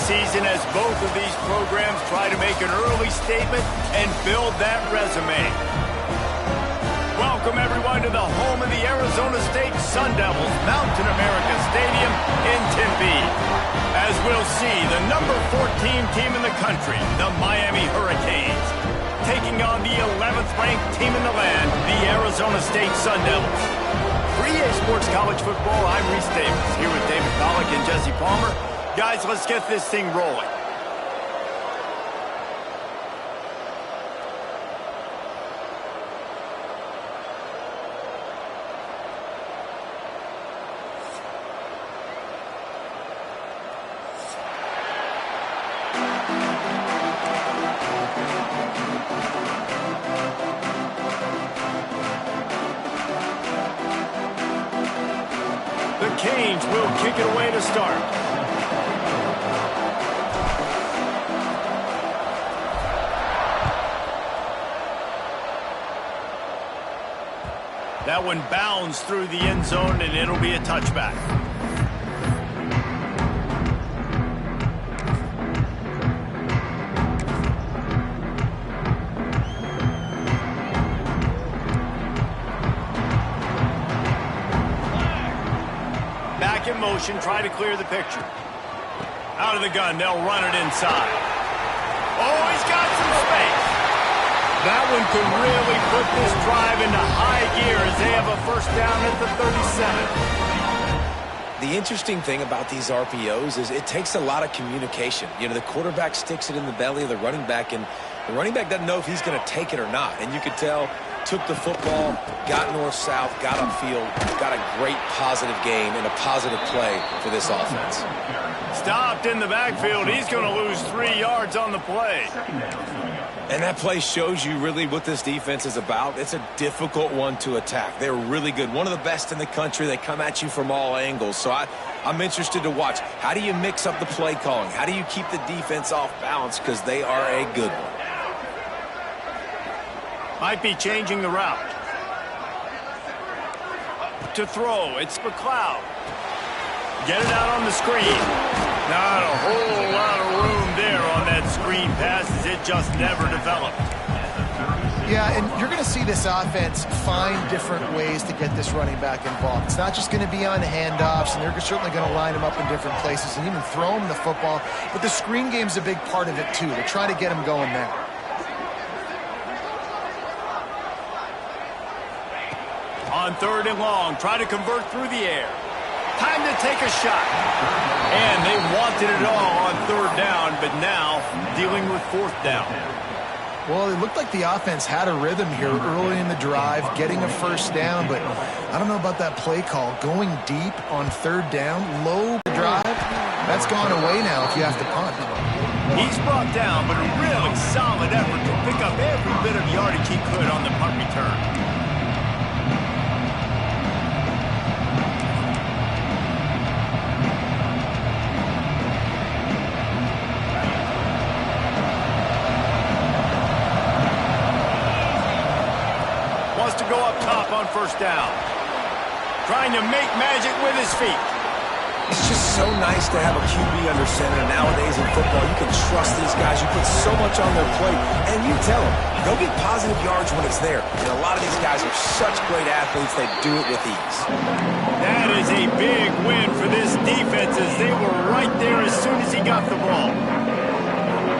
season as both of these programs try to make an early statement and build that resume. Welcome, everyone, to the home of the Arizona State Sun Devils, Mountain America Stadium in Tempe. As we'll see, the number 14 team in the country, the Miami Hurricanes, taking on the 11th ranked team in the land, the Arizona State Sun Devils. For EA Sports College Football, I'm Reese Davis, here with David Pollack and Jesse Palmer. Guys, let's get this thing rolling. The Canes will kick it away to start. That one bounds through the end zone, and it'll be a touchback. Back in motion, try to clear the picture. Out of the gun, they'll run it inside. Oh, he's got some space. That one could really put this drive into high gear as they have a first down at the 37. The interesting thing about these RPOs is it takes a lot of communication. You know, the quarterback sticks it in the belly of the running back, and the running back doesn't know if he's going to take it or not. And you could tell, took the football, got north-south, got upfield, got a great positive game and a positive play for this offense. Stopped in the backfield. He's going to lose 3 yards on the play. And that play shows you really what this defense is about. It's a difficult one to attack. They're really good. One of the best in the country. They come at you from all angles. So I'm interested to watch. How do you mix up the play calling? How do you keep the defense off balance? Because they are a good one. Might be changing the route. To throw, it's McLeod. Get it out on the screen. Not a whole lot of room there on that screen pass as it just never developed. Yeah, and you're going to see this offense find different ways to get this running back involved. It's not just going to be on handoffs, and they're certainly going to line him up in different places and even throw him the football. But the screen game's a big part of it, too. They're trying to get him going there. On 3rd and long, try to convert through the air. Time to take a shot. And they wanted it all on 3rd down, but now dealing with 4th down. Well, it looked like the offense had a rhythm here early in the drive, getting a first down, but I don't know about that play call. Going deep on 3rd down, low drive, that's gone away now if you have to punt. He's brought down, but a really solid effort to pick up every bit of yardage he could on the punt return. To go up top on 1st down. Trying to make magic with his feet. It's just so nice to have a QB under center. Nowadays in football, you can trust these guys. You put so much on their plate, and you tell them, go get positive yards when it's there. And a lot of these guys are such great athletes, they do it with ease. That is a big win for this defense as they were right there as soon as he got the ball.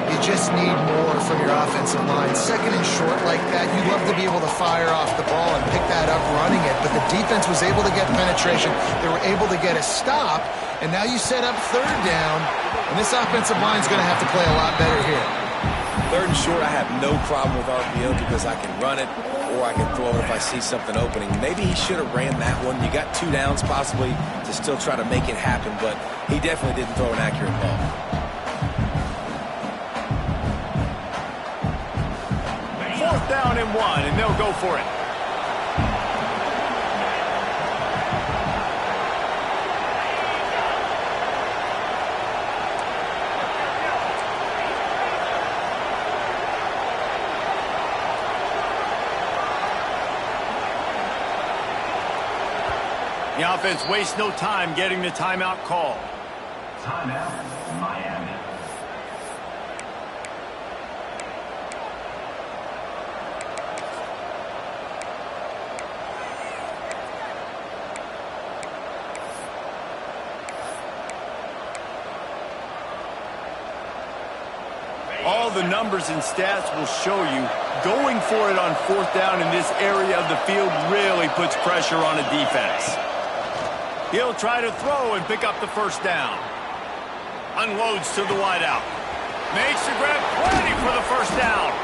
You just need more from your offensive line. 2nd and short like that, you'd love to be able to fire off the ball and pick that up running it, but the defense was able to get penetration. They were able to get a stop, and now you set up 3rd down, and this offensive line is going to have to play a lot better here. 3rd and short, I have no problem with RPO because I can run it or I can throw it if I see something opening. Maybe he should have ran that one. You got 2 downs possibly to still try to make it happen, but he definitely didn't throw an accurate ball. 4th down and 1, and they'll go for it. The offense wastes no time getting the timeout call. Timeout, Miami. All the numbers and stats will show you going for it on fourth down in this area of the field really puts pressure on a defense. He'll try to throw and pick up the first down. Unloads to the wideout. Makes the grab, plenty for the first down.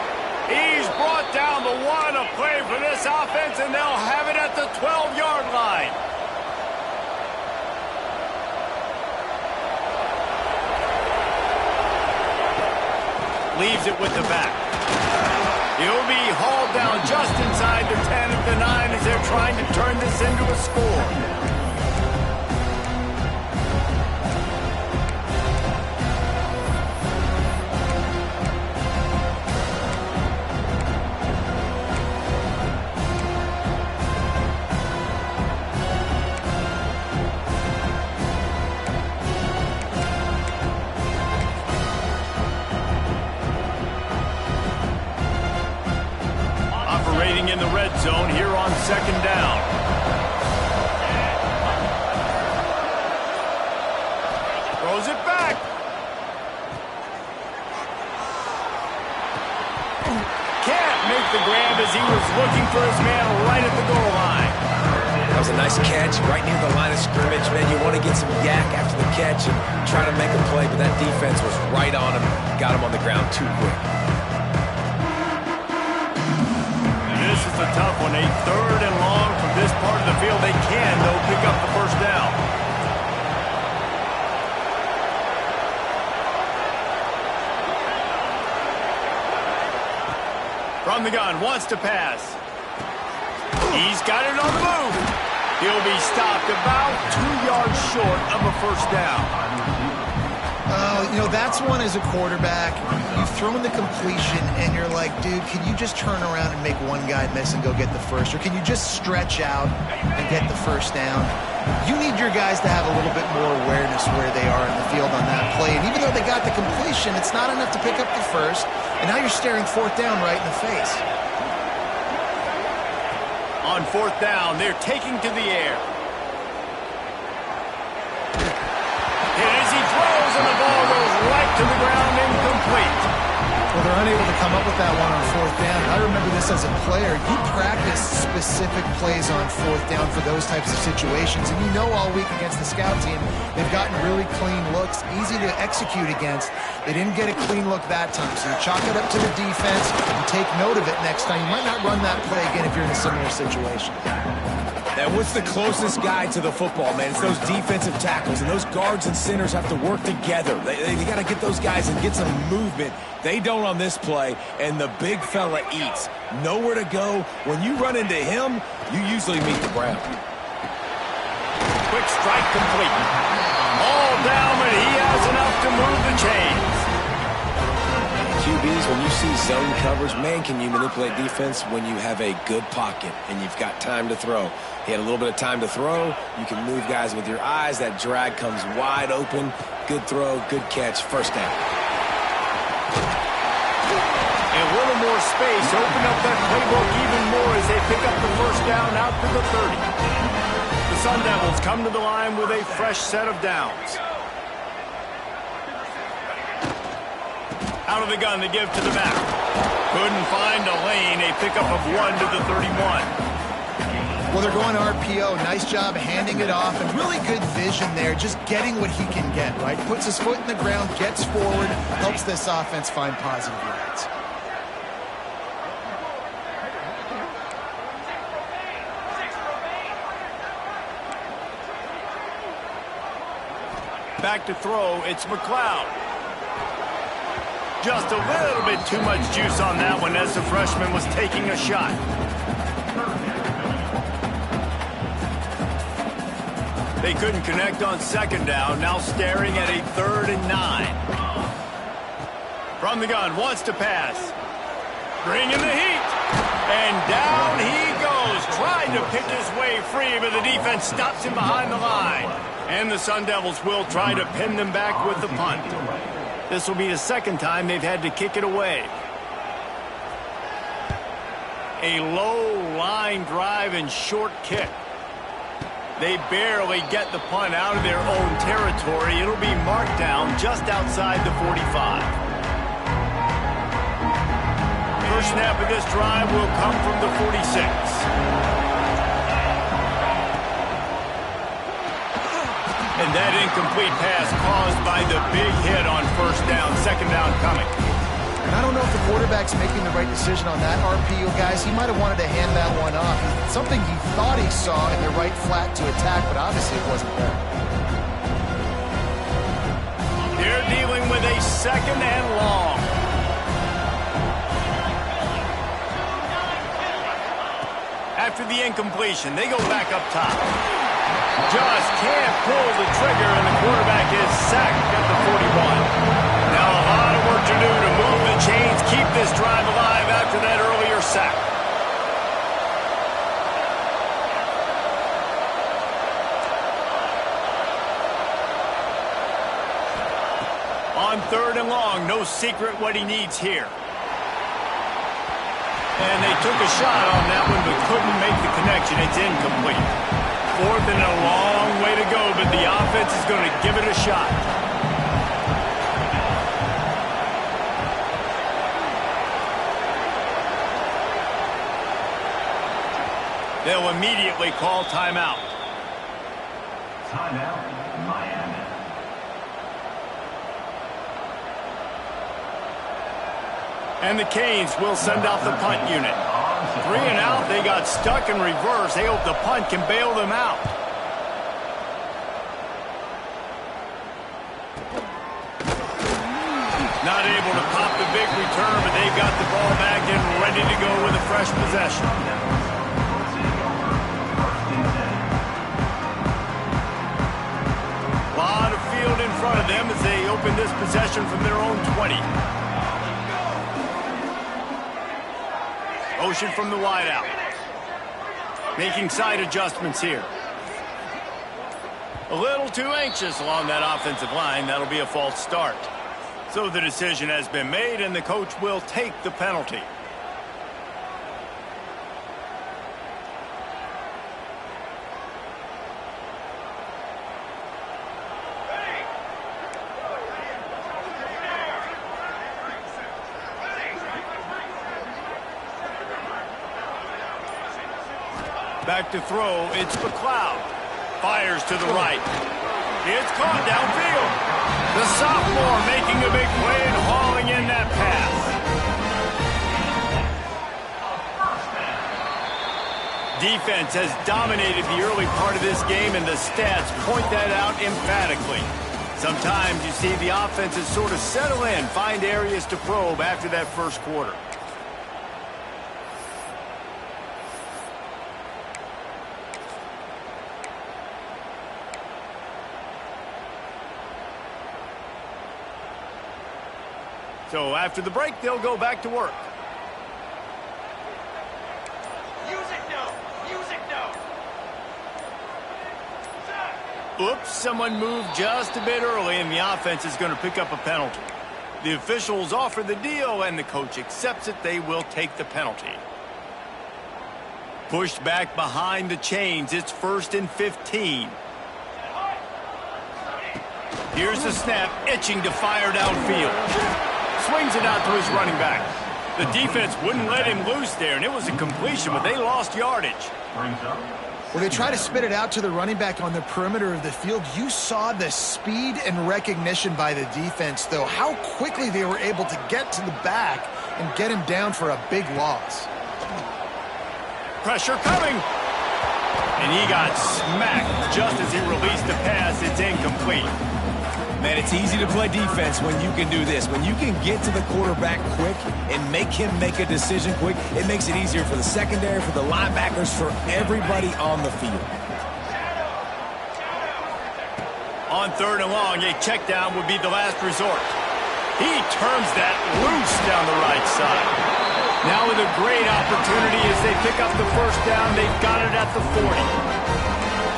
He's brought down the one, a play for this offense, and they'll have it at the 12-yard line. Leaves it with the back. He'll be hauled down just inside the 10 at the 9 as they're trying to turn this into a score. In the red zone here on second down. Throws it back. Can't make the grab as he was looking for his man right at the goal line. That was a nice catch right near the line of scrimmage. Man, you want to get some yak after the catch and try to make a play, but that defense was right on him. Got him on the ground too quick. This is a tough one. A third and long from this part of the field. They can, though, pick up the first down. From the gun, wants to pass. He's got it on the move. He'll be stopped about 2 yards short of a first down. You know, that's one as a quarterback. You've thrown the completion, and you're like, dude, can you just turn around and make one guy miss and go get the first? Or can you just stretch out and get the first down? You need your guys to have a little bit more awareness where they are in the field on that play. And even though they got the completion, it's not enough to pick up the first. And now you're staring fourth down right in the face. On fourth down, they're taking to the air. As he throws, and the ball goes right to the ground, incomplete. Well, they're unable to come up with that one on fourth down. And I remember this as a player. You practice specific plays on fourth down for those types of situations. And you know all week against the scout team, they've gotten really clean looks, easy to execute against. They didn't get a clean look that time. So you chalk it up to the defense and take note of it next time. You might not run that play again if you're in a similar situation. And what's the closest guy to the football, man? It's those defensive tackles, and those guards and centers have to work together. They got to get those guys and get some movement. They don't on this play, and the big fella eats. Nowhere to go. When you run into him, you usually meet the ground. Quick strike complete. All down, but he has enough to move the chains. QBs, when you see zone coverage, man, can you manipulate defense when you have a good pocket and you've got time to throw. He had a little bit of time to throw. You can move guys with your eyes. That drag comes wide open. Good throw, good catch, first down. A little more space, open up that playbook even more as they pick up the first down out to the 30. The Sun Devils come to the line with a fresh set of downs. Out of the gun, they give to the back. Couldn't find a lane. A pickup of 1 to the 31. Well, they're going RPO. Nice job handing it off, and really good vision there, just getting what he can get, right? Puts his foot in the ground, gets forward, helps this offense find positive yards. Back to throw, it's McLeod. Just a little bit too much juice on that one as the freshman was taking a shot. They couldn't connect on second down, now staring at a 3rd and 9. From the gun, wants to pass. Bringing the heat. And down he goes, trying to pick his way free, but the defense stops him behind the line. And the Sun Devils will try to pin them back with the punt. This will be the second time they've had to kick it away. A low line drive and short kick. They barely get the punt out of their own territory. It'll be marked down just outside the 45. first snap of this drive will come from the 46. And that incomplete pass caused by the big hit on first down, second down coming. And I don't know if the quarterback's making the right decision on that RPO, guys. He might have wanted to hand that one off. Something he thought he saw in the right flat to attack, but obviously it wasn't there. They're dealing with a second and long. After the incompletion, they go back up top. Just can't pull the trigger, and the quarterback is sacked at the 41. Now a lot of work to do to move the chains, keep this drive alive after that earlier sack. On third and long, no secret what he needs here. And they took a shot on that one, but couldn't make the connection. It's incomplete. Fourth and a long way to go, but the offense is going to give it a shot. They'll immediately call timeout. Timeout, Miami. And the Canes will send out the punt unit. 3 and out, they got stuck in reverse. They hope the punt can bail them out. Not able to pop the big return, but they got the ball back and ready to go with a fresh possession. A lot of field in front of them as they open this possession from their own 20. Motion from the wideout. Making side adjustments here. A little too anxious along that offensive line. That'll be a false start. So the decision has been made, and the coach will take the penalty. Back to throw, it's McLeod. Fires to the right. It's caught downfield. The sophomore making a big play and hauling in that pass. Defense has dominated the early part of this game, and the stats point that out emphatically. Sometimes you see the offenses sort of settle in, find areas to probe after that first quarter. So after the break, they'll go back to work. Oops, someone moved just a bit early, and the offense is going to pick up a penalty. The officials offer the deal, and the coach accepts it. They will take the penalty. Pushed back behind the chains. It's 1st and 15. Here's the snap, itching to fire downfield. Swings it out to his running back. The defense wouldn't let him loose there, and it was a completion, but they lost yardage. Well, they try to spit it out to the running back on the perimeter of the field. You saw the speed and recognition by the defense, though. How quickly they were able to get to the back and get him down for a big loss. Pressure coming. And he got smacked just as he released the pass. It's incomplete. Man, it's easy to play defense when you can do this. When you can get to the quarterback quick and make him make a decision quick, it makes it easier for the secondary, for the linebackers, for everybody on the field. On 3rd and long, a check down would be the last resort. He turns that loose down the right side. Now with a great opportunity as they pick up the first down, they've got it at the 40.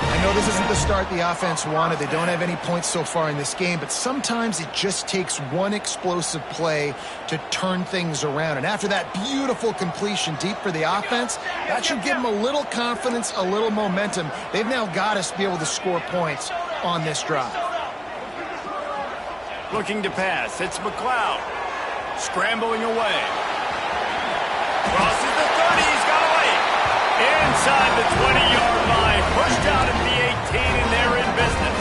I know this isn't the start the offense wanted. They don't have any points so far in this game, but sometimes it just takes one explosive play to turn things around. And after that beautiful completion deep for the offense, that should give them a little confidence, a little momentum. They've now got us to be able to score points on this drive. Looking to pass, it's McLeod. Scrambling away. Crosses the 30. He's got away. Inside the 20-yard line. Pushed out at the 18, and they're in business.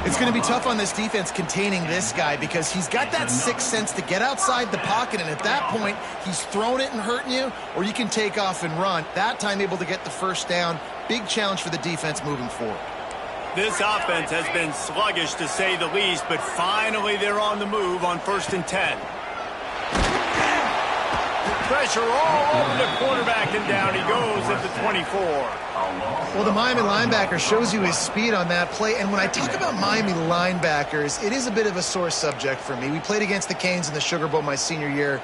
It's going to be tough on this defense containing this guy because he's got that sixth sense to get outside the pocket, and at that point, he's throwing it and hurting you, or you can take off and run. That time able to get the first down. Big challenge for the defense moving forward. This offense has been sluggish, to say the least, but finally they're on the move on 1st and 10. Pressure all over the quarterback, and down he goes at the 24. Well, the Miami linebacker shows you his speed on that play, and when I talk about Miami linebackers, it is a bit of a sore subject for me. We played against the Canes in the Sugar Bowl my senior year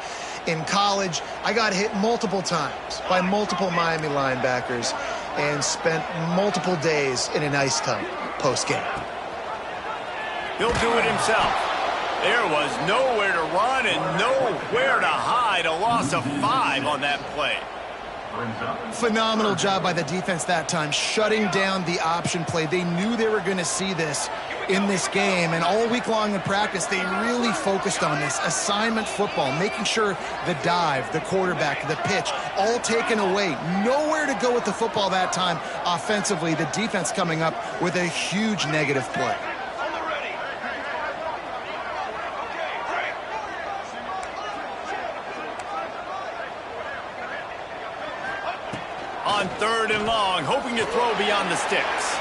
in college. I got hit multiple times by multiple Miami linebackers and spent multiple days in an ice tub post-game. He'll do it himself. There was nowhere to run and nowhere to hide. A loss of 5 on that play. Phenomenal job by the defense that time, shutting down the option play. They knew they were going to see this in this game, and all week long in practice, they really focused on this assignment football, making sure the dive, the quarterback, the pitch, all taken away. Nowhere to go with the football that time offensively. The defense coming up with a huge negative play. On 3rd and long, hoping to throw beyond the sticks.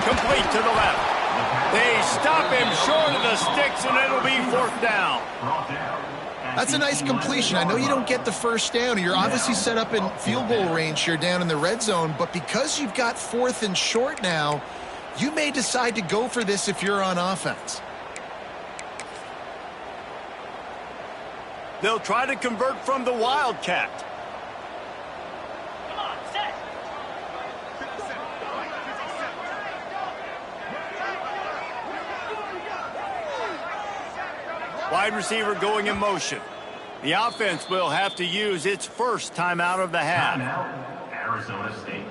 Complete to the left. They stop him short of the sticks, and it'll be 4th down. That's a nice completion. I know you don't get the first down. You're obviously set up in field goal range here down in the red zone, but because you've got 4th and short now, you may decide to go for this if you're on offense. They'll try to convert from the Wildcat. Wide receiver going in motion. The offense will have to use its first timeout of the half. Timeout, Arizona State.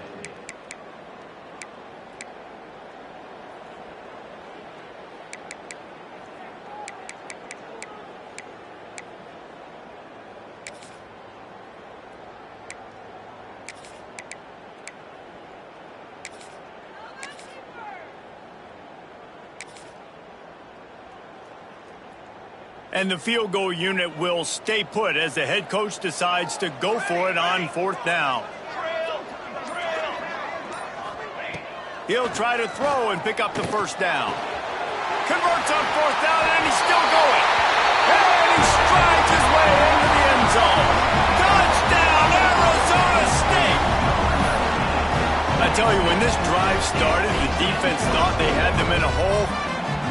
And the field goal unit will stay put as the head coach decides to go for it on 4th down. He'll try to throw and pick up the first down. Converts on 4th down, and he's still going. And he strides his way into the end zone. Touchdown, Arizona State! I tell you, when this drive started, the defense thought they had them in a hole.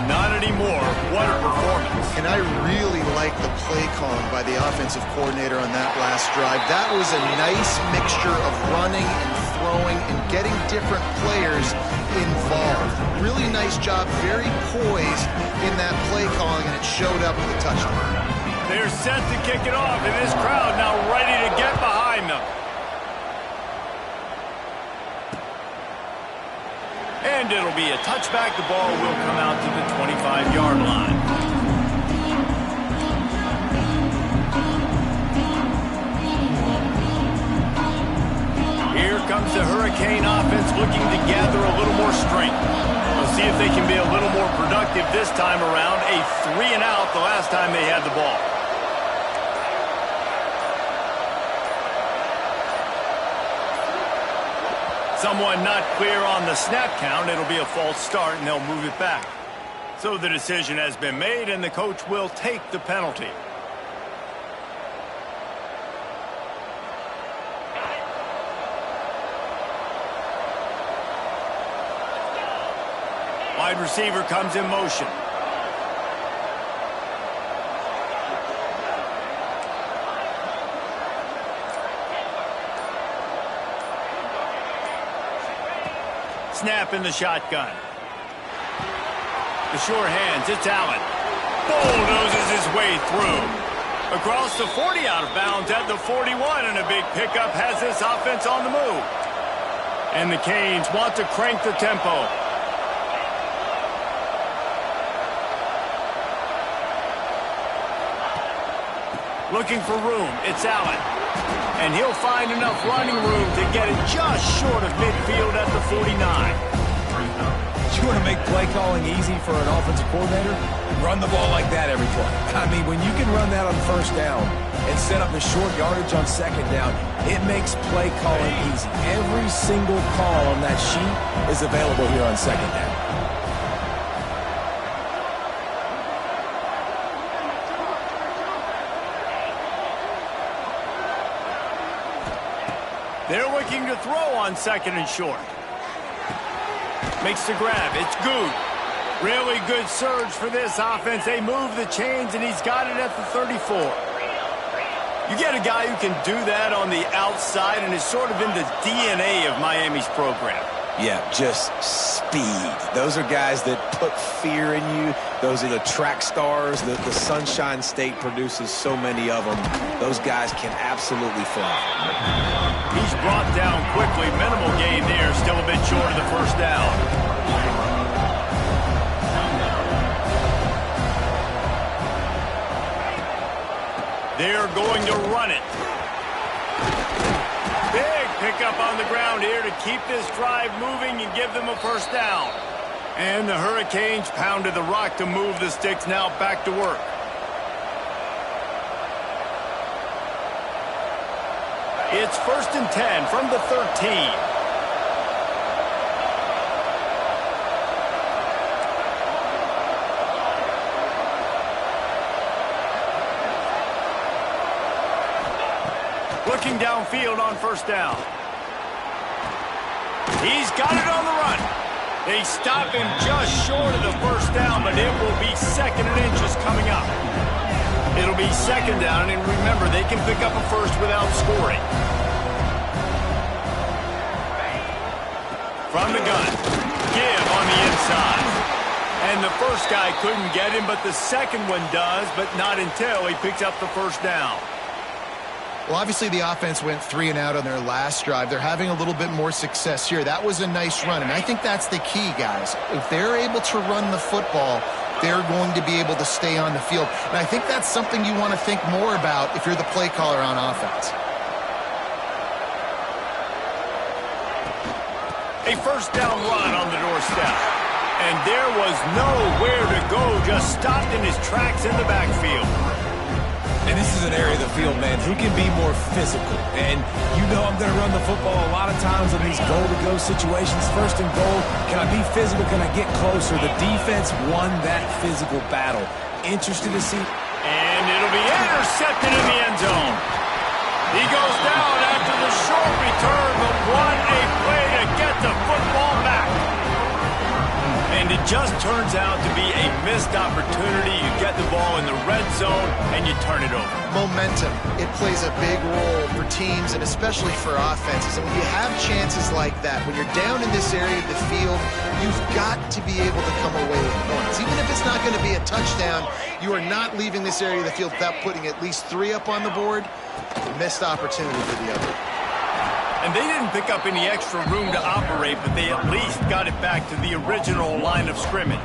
Not anymore. What a performance. And I really like the play calling by the offensive coordinator on that last drive. That was a nice mixture of running and throwing and getting different players involved. Really nice job, very poised in that play calling, and it showed up with a touchdown. They're set to kick it off, and this crowd now ready to get behind them. And it'll be a touchback. The ball will come out to the 25-yard line. Here comes the Hurricane offense looking to gather a little more strength. We'll see if they can be a little more productive this time around. A 3-and-out the last time they had the ball. Someone not clear on the snap count. It'll be a false start, and they'll move it back. So the decision has been made, and the coach will take the penalty. Wide receiver comes in motion. Snap in the shotgun. The sure hands, it's Allen. Bulldozes his way through. Across the 40, out of bounds at the 41, and a big pickup has this offense on the move. And the Canes want to crank the tempo. Looking for room. It's Allen. And he'll find enough running room to get it just short of midfield at the 49. You want to make play calling easy for an offensive coordinator? Run the ball like that every play. I mean, when you can run that on first down and set up the short yardage on second down, it makes play calling easy. Every single call on that sheet is available here on second down. They're looking to throw on second and short. Makes the grab. It's good. Really good surge for this offense. They move the chains, and he's got it at the 34. You get a guy who can do that on the outside, and is sort of in the DNA of Miami's program. Yeah, just speed. Those are guys that put fear in you. Those are the track stars. The Sunshine State produces so many of them. Those guys can absolutely fly. He's brought down quickly. Minimal gain there. Still a bit short of the first down. They're going to run it. Big pickup on the ground here to keep this drive moving and give them a first down. And the Hurricanes pounded the rock to move the sticks. Now back to work. It's 1st and 10 from the 13. Looking downfield on first down. He's got it on the run. They stop him just short of the first down, but it will be 2nd and inches coming up. It'll be 2nd down, and remember, they can pick up a first without scoring. From the gun, give on the inside. And the first guy couldn't get him, but the second one does, but not until he picks up the first down. Well, obviously the offense went 3 and out on their last drive. They're having a little bit more success here. That was a nice run, and I think that's the key, guys. If they're able to run the football, they're going to be able to stay on the field. And I think that's something you want to think more about if you're the play caller on offense. A first down run on the doorstep. And there was nowhere to go, just stopped in his tracks in the backfield. And this is an area of the field, man, who can be more physical. And you know I'm going to run the football a lot of times in these goal-to-go situations. 1st and goal, can I be physical? Can I get closer? The defense won that physical battle. Interested to see. And it'll be intercepted in the end zone. He goes down after the short return, but what a play to get the football back. And it just turns out to be a missed opportunity. You get the ball in the red zone, and you turn it over. Momentum. It plays a big role for teams and especially for offenses. And when you have chances like that, when you're down in this area of the field, you've got to be able to come away with points. Even if it's not going to be a touchdown, you are not leaving this area of the field without putting at least 3 up on the board. Missed opportunity for the other. And they didn't pick up any extra room to operate, but they at least got it back to the original line of scrimmage.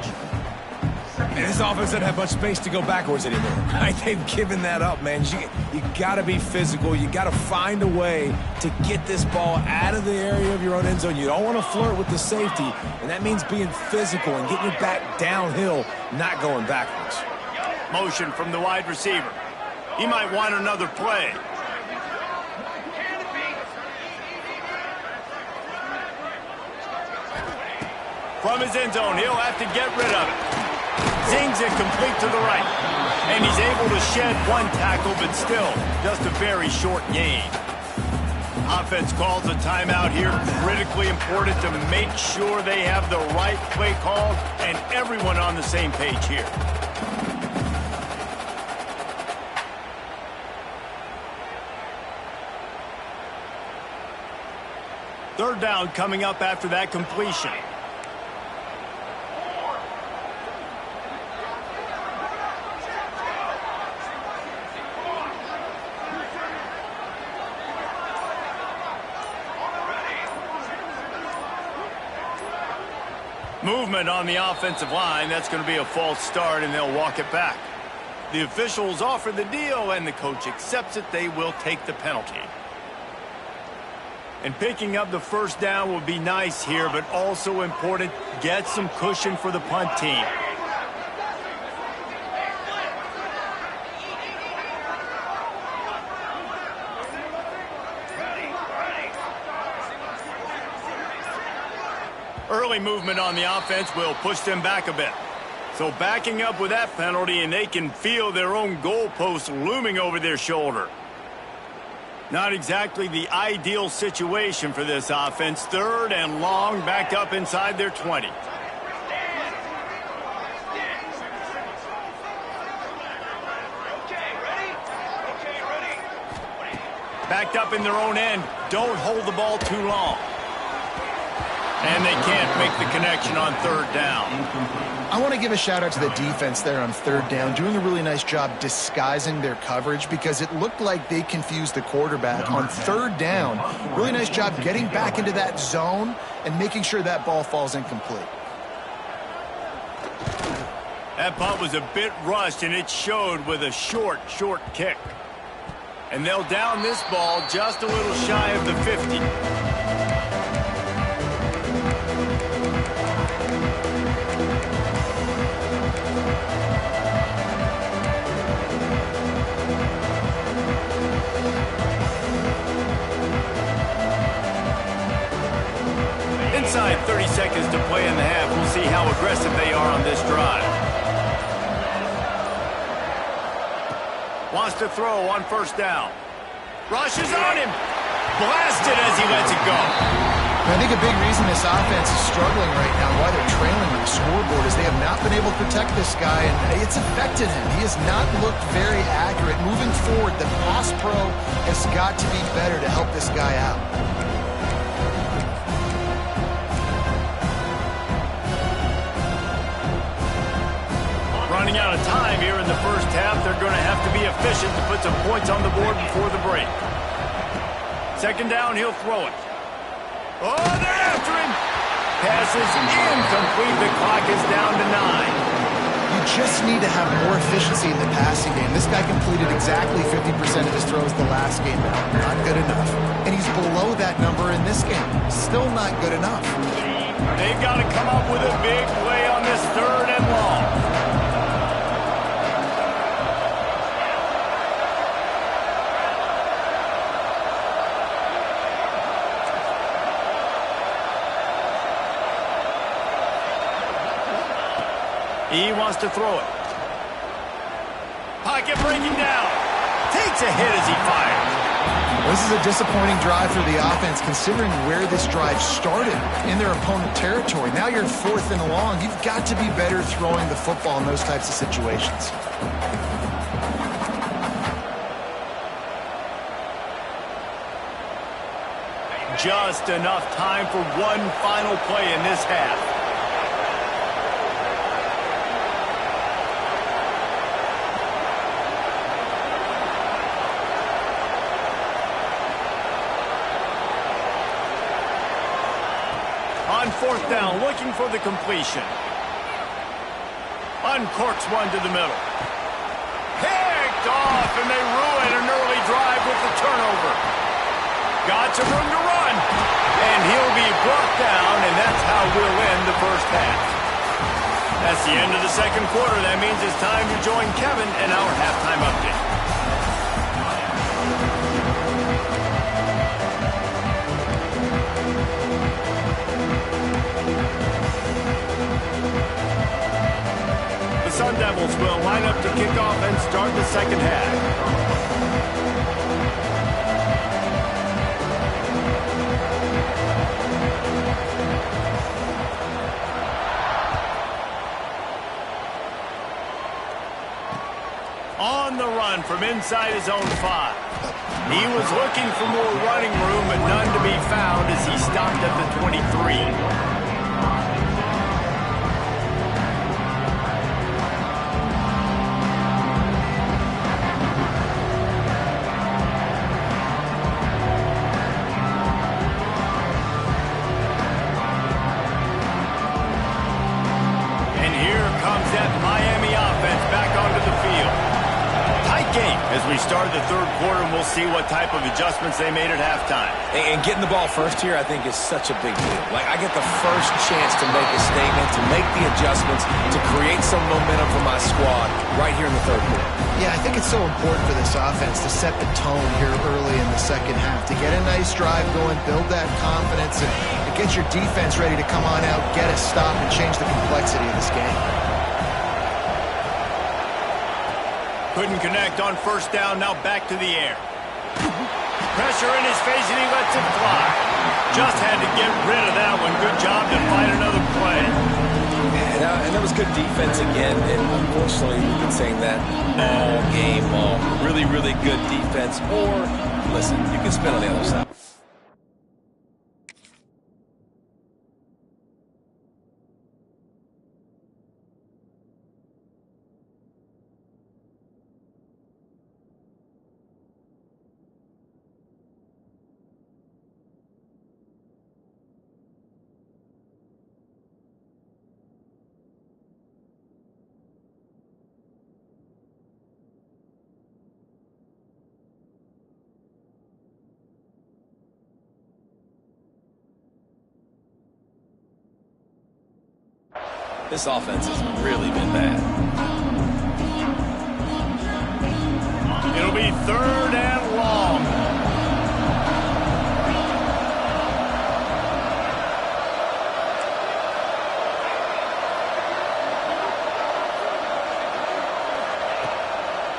And this offense doesn't have much space to go backwards anymore. Right? They've given that up, man. You got to be physical. You got to find a way to get this ball out of the area of your own end zone. You don't want to flirt with the safety, and that means being physical and getting your back downhill, not going backwards. Motion from the wide receiver. He might want another play. From his end zone, he'll have to get rid of it. Zings it complete to the right. And he's able to shed one tackle, but still just a very short gain. Offense calls a timeout here. Critically important to make sure they have the right play call and everyone on the same page here. Third down coming up after that completion. Movement on the offensive line. That's going to be a false start, and they'll walk it back. The officials offer the deal, and the coach accepts it. They will take the penalty. And picking up the first down will be nice here, but also important, get some cushion for the punt team. Early movement on the offense will push them back a bit. So backing up with that penalty, and they can feel their own goalpost looming over their shoulder. Not exactly the ideal situation for this offense. 3rd and long, backed up inside their 20. Backed up in their own end. Don't hold the ball too long. And they can't make the connection on 3rd down. I want to give a shout out to the defense there on 3rd down, doing a really nice job disguising their coverage because it looked like they confused the quarterback on 3rd down. Really nice job getting back into that zone and making sure that ball falls incomplete. That punt was a bit rushed, and it showed with a short kick. And they'll down this ball just a little shy of the 50. Inside 30 seconds to play in the half. We'll see how aggressive they are on this drive. Wants to throw on 1st down. Rushes on him. Blasted as he lets it go. I think a big reason this offense is struggling right now, why they're trailing on the scoreboard, is they have not been able to protect this guy, and it's affected him. He has not looked very accurate. Moving forward, the pass pro has got to be better to help this guy out. Running out of time here in the first half. They're going to have to be efficient to put some points on the board before the break. 2nd down, he'll throw it. Oh, they're after him. Pass is incomplete. The clock is down to 9. You just need to have more efficiency in the passing game. This guy completed exactly 50% of his throws the last game. Not good enough. And he's below that number in this game. Still not good enough. They've got to come up with a big play on this 3rd and long. He wants to throw it. Pocket breaking down. Takes a hit as he fires. This is a disappointing drive for the offense, considering where this drive started in their opponent territory. Now you're 4th and long. You've got to be better throwing the football in those types of situations. Just enough time for one final play in this half. On 4th down, looking for the completion. Uncorks one to the middle. Picked off, and they ruin an early drive with the turnover. Got some room to run, and he'll be brought down, and that's how we'll end the first half. That's the end of the 2nd quarter. That means it's time to join Kevin in our halftime update. The Sun Devils will line up to kick off and start the 2nd half. On the run from inside his own 5. He was looking for more running room, but none to be found as he stopped at the 23. And here comes that Miami offense back onto the field. we'll see what type of adjustments they made at halftime. And getting the ball first here, I think, is such a big deal. Like, I get the first chance to make a statement, to make the adjustments, to create some momentum for my squad right here in the third quarter. Yeah, I think it's so important for this offense to set the tone here early in the second half, to get a nice drive going, build that confidence, and get your defense ready to come on out, get a stop, and change the complexity of this game. Couldn't connect on first down, now back to the air. Pressure in his face, and he lets it fly. Just had to get rid of that one. Good job to find another play. And that was good defense again, and unfortunately, we've been saying that all game long. Really, really good defense, or, listen, you can spin on the other side. This offense has really been bad. It'll be third and long.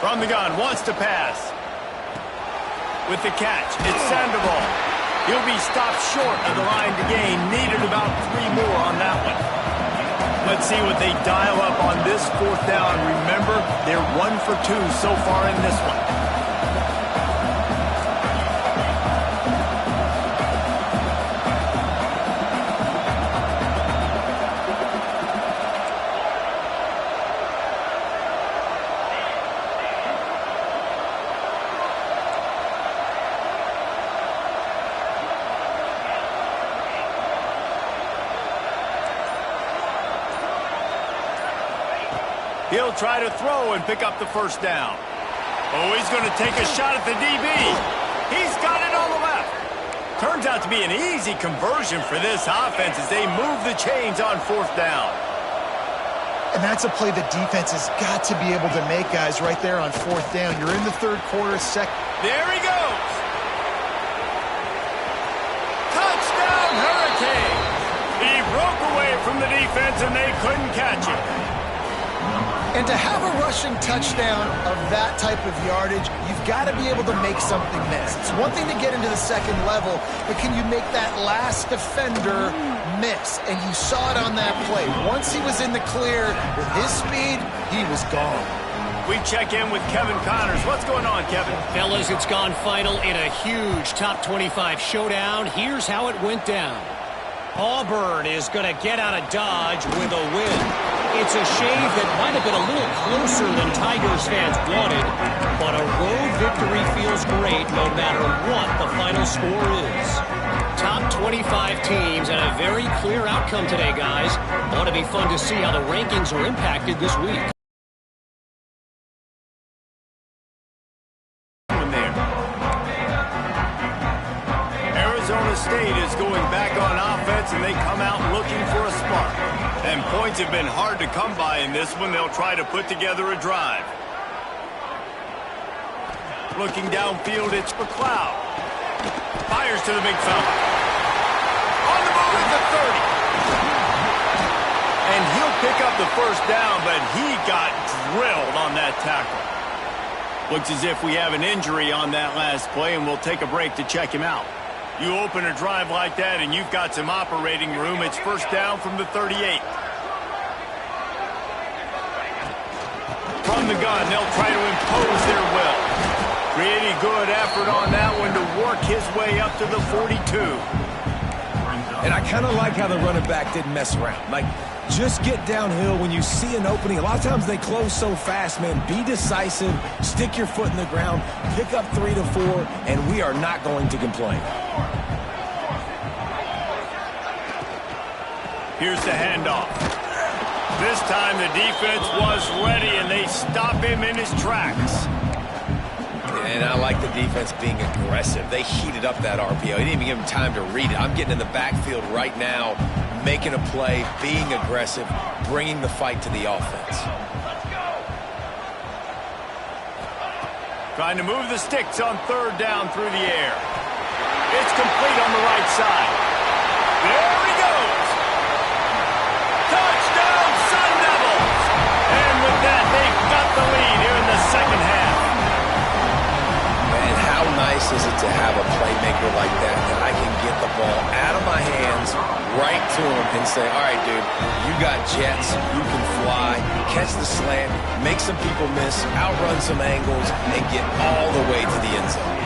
From the gun, wants to pass. With the catch, it's Sandoval. He'll be stopped short of the line to gain. Needed about 3 more on that one. Let's see what they dial up on this fourth down. Remember, they're 1 for 2 so far in this one. He'll try to throw and pick up the first down. Oh, he's going to take a shot at the DB. He's got it on the left. Turns out to be an easy conversion for this offense as they move the chains on fourth down. And that's a play the defense has got to be able to make, guys, right there on fourth down. You're in the third quarter, There he goes. Touchdown, Hurricane. He broke away from the defense, and they couldn't catch him. And to have a rushing touchdown of that type of yardage, you've got to be able to make something miss. It's one thing to get into the second level, but can you make that last defender miss? And you saw it on that play. Once he was in the clear with his speed, he was gone. We check in with Kevin Connors. What's going on, Kevin? Fellas, it's gone final in a huge top 25 showdown. Here's how it went down. Auburn is going to get out of Dodge with a win. It's a shave that might have been a little closer than Tigers fans wanted, but a road victory feels great no matter what the final score is. Top 25 teams and a very clear outcome today, guys. Ought to be fun to see how the rankings are impacted this week. Arizona State is going back on offense, and they come out looking for a spark. And points have been hard to come by in this one. They'll try to put together a drive. Looking downfield, it's McLeod. Fires to the big fella. On the move at the 30. And he'll pick up the first down, but he got drilled on that tackle. Looks as if we have an injury on that last play, and we'll take a break to check him out. You open a drive like that, and you've got some operating room. It's first down from the 38. From the gun, they'll try to impose their will. Pretty good effort on that one to work his way up to the 42. And I kind of like how the running back didn't mess around. Like, just get downhill when you see an opening. A lot of times they close so fast, man. Be decisive, stick your foot in the ground, pick up 3 to 4, and we are not going to complain. Here's the handoff. This time the defense was ready, and they stop him in his tracks. And I like the defense being aggressive. They heated up that RPO. He didn't even give him time to read it. I'm getting in the backfield right now, making a play, being aggressive, bringing the fight to the offense. Trying to move the sticks on third down through the air. It's complete on the right side. There he goes. Touchdown, Sun Devils! And with that, they've got the lead here in the second half. Man, how nice is it to have a playmaker like that I can get the ball out of my hands, right to him, and say, all right, dude, you got jets, you can fly, catch the slant, make some people miss, outrun some angles, and get all the way to the end zone.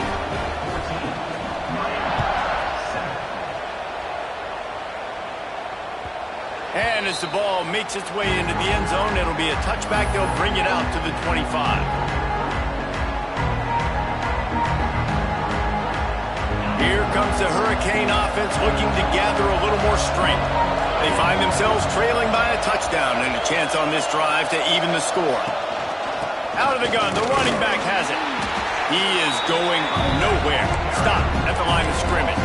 And as the ball makes its way into the end zone, it'll be a touchback. They'll bring it out to the 25. Here comes the Hurricane offense looking to gather a little more strength. They find themselves trailing by a touchdown and a chance on this drive to even the score. Out of the gun, the running back has it. He is going nowhere. Stop at the line of scrimmage.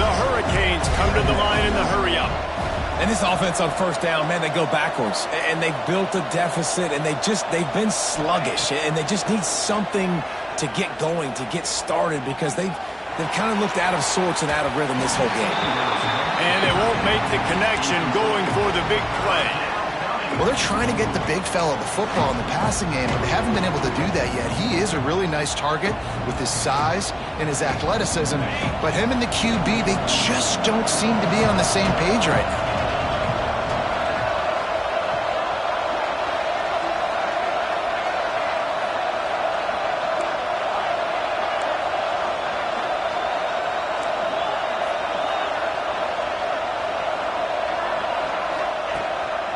The Hurricanes come to the line in the hurry-up. And this offense on first down, man, they go backwards. And they've built a deficit, and they've been sluggish. And they just need something to get going, to get started, because they've kind of looked out of sorts and out of rhythm this whole game. And they won't make the connection going for the big play. Well, they're trying to get the big fella the football in the passing game, but they haven't been able to do that yet. He is a really nice target with his size and his athleticism, but him and the QB, they just don't seem to be on the same page right now.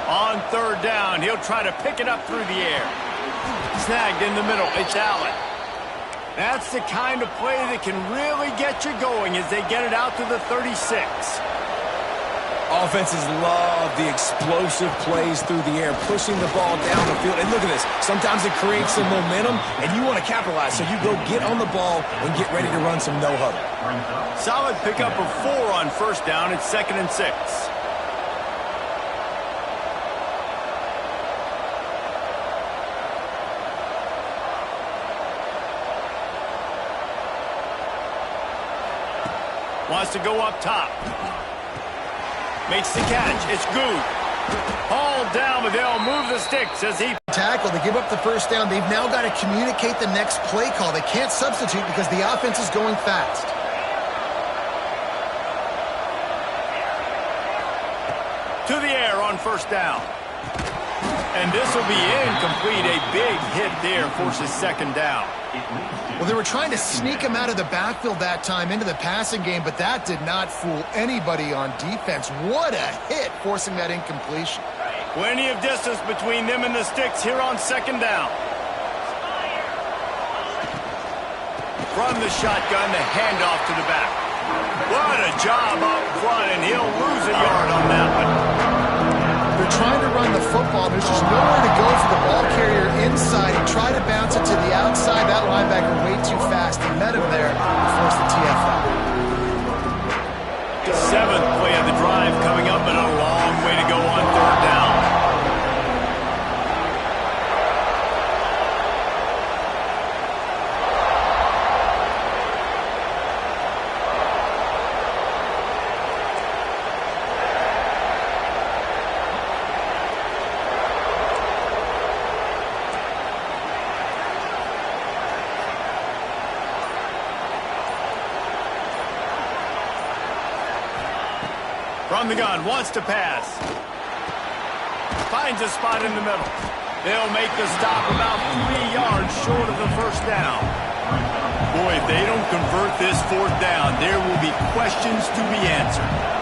On third down, he'll try to pick it up through the air. Snagged in the middle, it's Allen. That's the kind of play that can really get you going as they get it out to the 36. Offenses love the explosive plays through the air, pushing the ball down the field. And look at this. Sometimes it creates some momentum, and you want to capitalize. So you go get on the ball and get ready to run some no-huddle. Solid pickup of 4 on first down. It's 2nd and 6. Wants to go up top. Makes the catch. It's good. Hauled down, but they'll move the sticks as he... Tackle to give up the first down. They've now got to communicate the next play call. They can't substitute because the offense is going fast. To the air on first down. And this will be incomplete. A big hit there forces 2nd down. Well, they were trying to sneak him out of the backfield that time into the passing game, but that did not fool anybody on defense. What a hit, forcing that incompletion. Plenty of distance between them and the sticks here on 2nd down. From the shotgun, the handoff to the back. What a job up front, and he'll lose a yard on that one. They're trying to run the football. There's just nowhere to go for the ball carrier inside. He tried to bounce it to the outside. That linebacker way too fast. He met him there and forced the TFL. 7th play of the drive coming up, and a long way to go on third down. From the gun, wants to pass. Finds a spot in the middle. They'll make the stop about 3 yards short of the first down. Boy, if they don't convert this 4th down, there will be questions to be answered.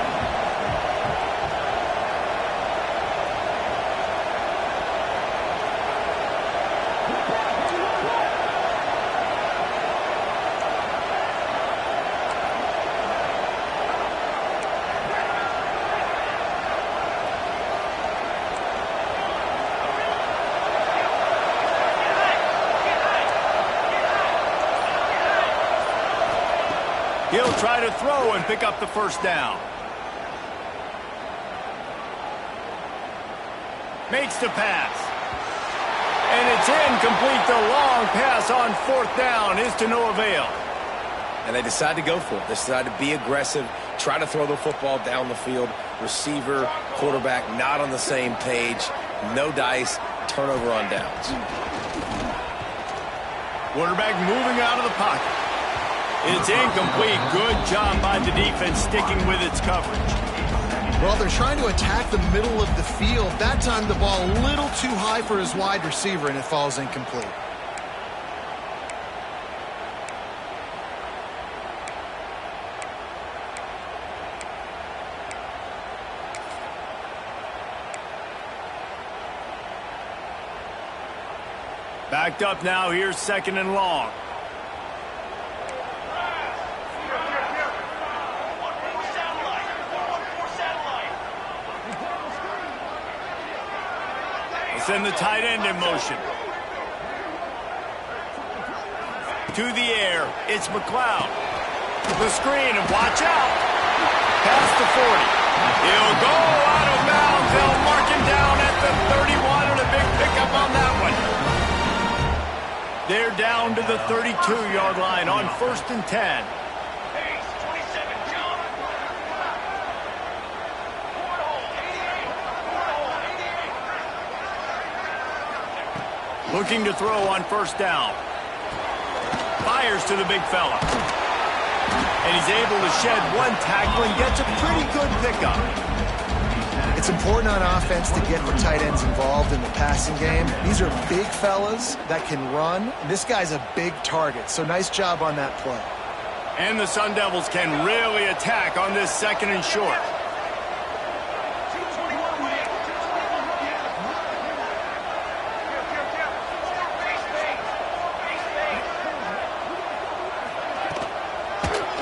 He'll try to throw and pick up the first down. Makes the pass. And it's incomplete. The long pass on fourth down is to no avail. And they decide to go for it. They decide to be aggressive, try to throw the football down the field. Receiver, quarterback, not on the same page. No dice, turnover on downs. Quarterback moving out of the pocket. It's incomplete. Good job by the defense sticking with its coverage. Well, they're trying to attack the middle of the field. That time the ball a little too high for his wide receiver, and it falls incomplete. Backed up now. Here's second and long. Send the tight end in motion. To the air, it's McLeod. The screen, and watch out. Past the 40. He'll go out of bounds. They'll mark him down at the 31, and a big pickup on that one. They're down to the 32-yard line on 1st and 10. Looking to throw on first down. Fires to the big fella. And he's able to shed one tackle and gets a pretty good pickup. It's important on offense to get the tight ends involved in the passing game. These are big fellas that can run. This guy's a big target, so nice job on that play. And the Sun Devils can really attack on this second and short.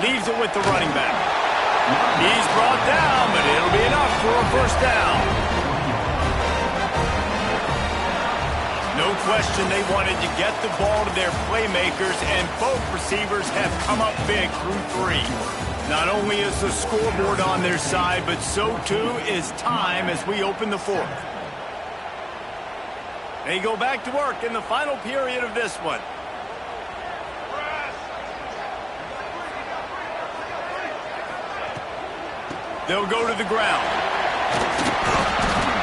Leaves it with the running back. He's brought down, but it'll be enough for a first down. No question they wanted to get the ball to their playmakers, and both receivers have come up big through 3. Not only is the scoreboard on their side, but so too is time as we open the 4th. They go back to work in the final period of this one. They'll go to the ground.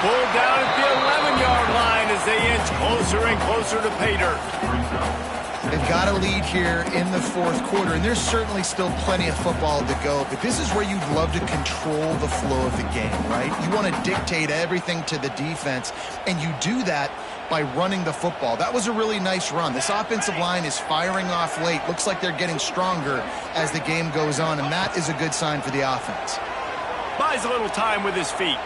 Pulled down at the 11-yard line as they inch closer and closer to pay dirt. They've got a lead here in the 4th quarter, and there's certainly still plenty of football to go, but this is where you'd love to control the flow of the game, right? You want to dictate everything to the defense, and you do that by running the football. That was a really nice run. This offensive line is firing off late. Looks like they're getting stronger as the game goes on, and that is a good sign for the offense. Buys a little time with his feet.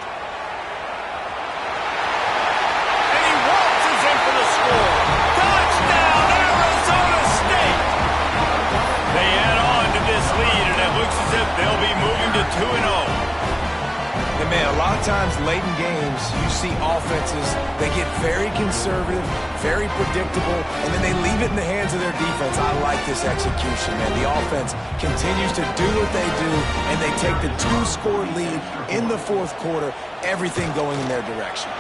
And he waltzes in for the score. Touchdown, Arizona State! They add on to this lead, and it looks as if they'll be moving to 2-0. And man, a lot of times late in games, you see offenses, they get very conservative, very predictable, and then they leave it in the hands of their defense. I like this execution, man. The offense continues to do what they do, and they take the 2-score lead in the 4th quarter, everything going in their direction.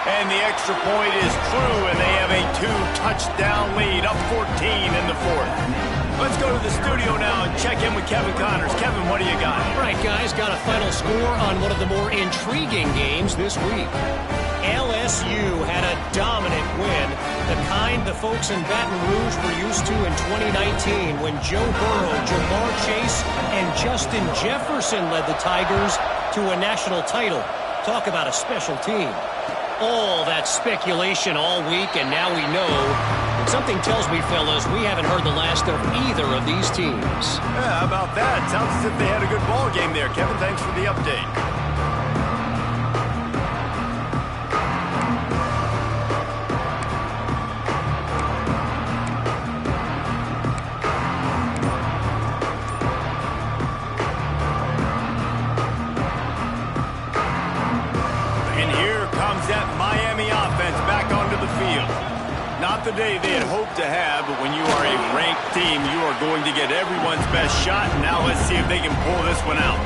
And the extra point is true, and they have a 2-touchdown lead, up 14 in the 4th. Let's go to the studio now and check in with Kevin Connors. Kevin, what do you got? All right, guys, got a final score on one of the more intriguing games this week. LSU had a dominant win, the kind the folks in Baton Rouge were used to in 2019 when Joe Burrow, Jamar Chase, and Justin Jefferson led the Tigers to a national title. Talk about a special team. All that speculation all week, and now we know. But something tells me, fellas, we haven't heard the last of either of these teams. Yeah, how about that? Sounds as if they had a good ball game there. Kevin, thanks for the update. Not the day they had hoped to have, but when you are a ranked team, you are going to get everyone's best shot. Now let's see if they can pull this one out.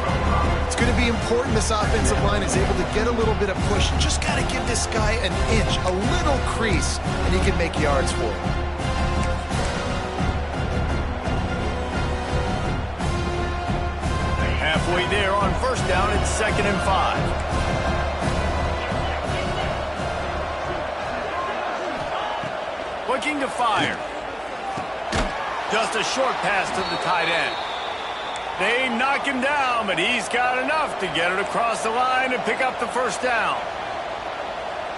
It's going to be important this offensive line is able to get a little bit of push. Just got to give this guy an inch, a little crease, and he can make yards for it. Halfway there on first down, it's 2nd and 5. Looking to fire. Just a short pass to the tight end. They knock him down, but he's got enough to get it across the line and pick up the first down.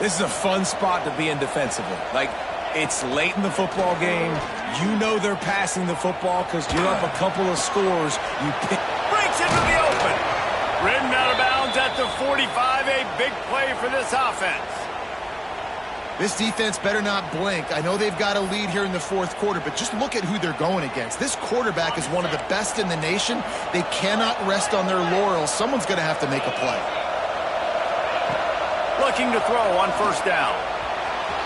This is a fun spot to be in defensively. Like, it's late in the football game. You know they're passing the football because you're up a couple of scores. You pick. Breaks into the open. Ridden out of bounds at the 45. A big play for this offense. This defense better not blink. I know they've got a lead here in the fourth quarter, but just look at who they're going against. This quarterback is one of the best in the nation. They cannot rest on their laurels. Someone's going to have to make a play. Looking to throw on first down.